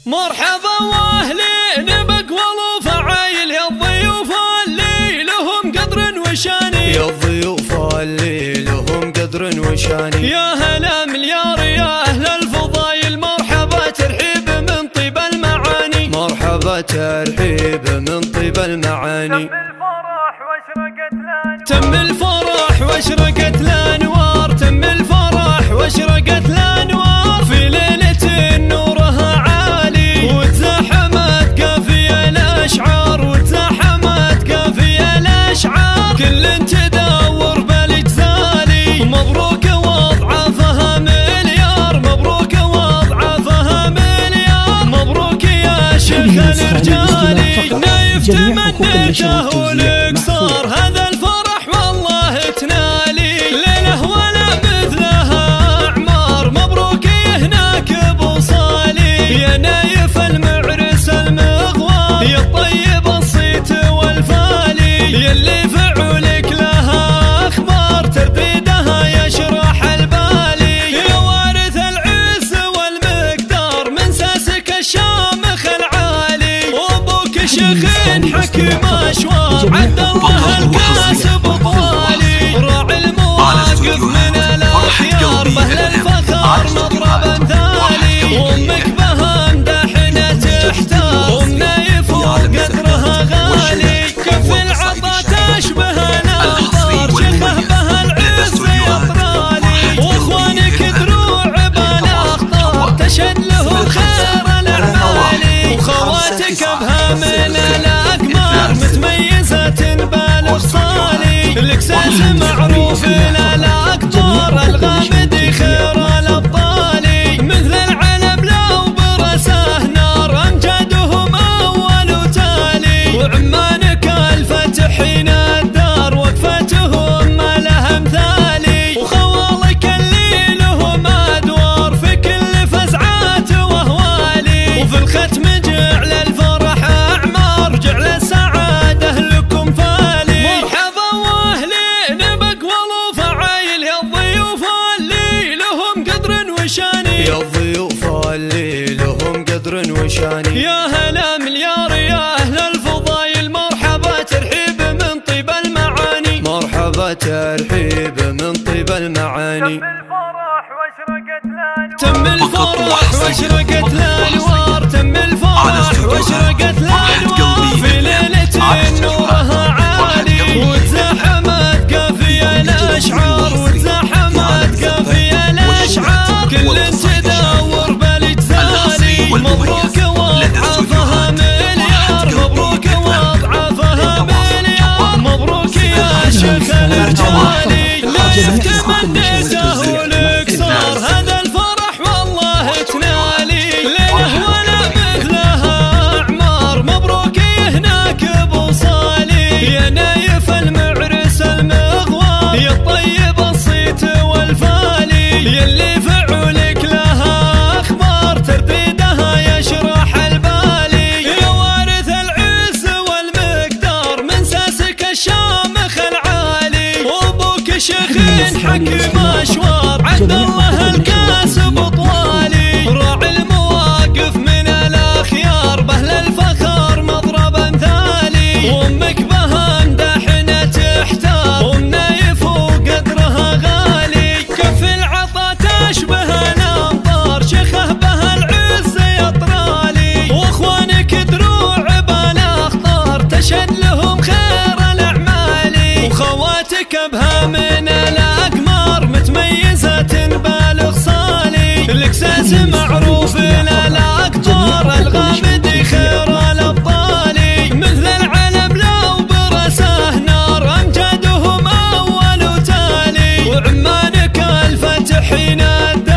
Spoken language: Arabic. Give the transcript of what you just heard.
مرحبا واهلين بأقوال وفعايل يا الضيوف اللي لهم قدر وشاني، يا الضيوف اللي لهم قدر وشاني. يا هلا مليار يا أهل الفضايل، مرحبا ترحيب من طيب المعاني، مرحبا ترحيب من طيب المعاني. تم الفرح واشرقت الأنوار، تم الفرح واشرقت الأنوار في ليلة نورها عالي، وتزاحمت قافية الأشعار، وتزاحمت قافية الأشعار، كل تدور بالجزالي. مبروك وضعافها مليار، مبروك وضعافها مليار، مبروك يا شيخ الرجالي. نايف تمنيته والإقصار، هذا الفرح والله تنالي، ليله ولا مثلها أعمار. مبروك هناك بوصالي، يا نايف المعرس المغوار، يا الطيب الصيت والفالي، يلي فعولك لها أخبار، ترديدها يشرح البالي. يا وارث العز والمقدار، من ساسك الشامخ العالي، وابوك شيخين حكيم أشوار، عبد الله الكاسب طوالي، راعي المواقف من الأخيار، بهل الفخر مضرب امثالي. وامك بها مدحنة تحتار، نايف وقدرها غالي، كف العطا تشبه الأمطار، شيخه بها العز يطرالي، واخوانك دروع بالاخطار، تشهد له خير الاعمالي، وخواتك بها من الاقمار، متميزة بالابصالي، الاكساس معروف للاقطار، الغامدي خير الابطالي، مثل العلم لو برسه نار، امجادهم اول وتالي، وعمانك الفتحين الدار، وقفتهم ما لها امثالي، وخوالك اللي لهم ادوار في كل فزعات واهوالي، وفي الختم جعل الفرح اعمار، جعل السعاده لكم فالي. مرحبا واهلين باقوال وفعايل، يا الضيوف اللي لهم قدر وشاني، يا الضيوف اللي لهم قدر وشاني. يا هلا مليار يا أهل الفضايل، مرحبا ترحيب من طيب المعاني، مرحبا ترحيب من طيب المعاني. تم الفرح واشرقت الأنوار، تم الفرح واشرقت الأنوار في ليلة نورها عالي، وتزاحمت قافية الأشعار، وتزاحمت قافية الأشعار، كل تدور بالجزالي. مبروك وضعافها مليار، مبروك وضعافها مليار، مبروك يا شيخ الرجالي. نايف تمنيته والإقصار، هذا الفرح والله تنالي، ليله ولا مثلها أعمار. مبروك هناك بوصالي، يا نايف المعرس المغوار، يا الطيب الصيت والفالي، يلي فعولك لها أخبار، ترديدها يشرح البالي. يا وارث العز والمقدار، من ساسك الشامخ العالي، وابوك شيخين حكيم أشوار، عبد الله الكاسب طوالي، راعي المواقف من الأخيار، بهل الفخر مضرب امثالي، وامك بها مدحنة تحتار، ونايف وقدرها غالي، كف العطا تشبه الأمطار، شيخه بها العز يطرالي، واخوانك دروع بالاخطار، تشهد لهم خير الاعمالي، وخواتك بها من الاقمار، متميزة بالإخصالي، الاكساس معروف للاقطار، الغامدي خير الابطالي، مثل العلم لو برسه نار، امجادهم اول وتالي، وعمانك الفتحين الدار.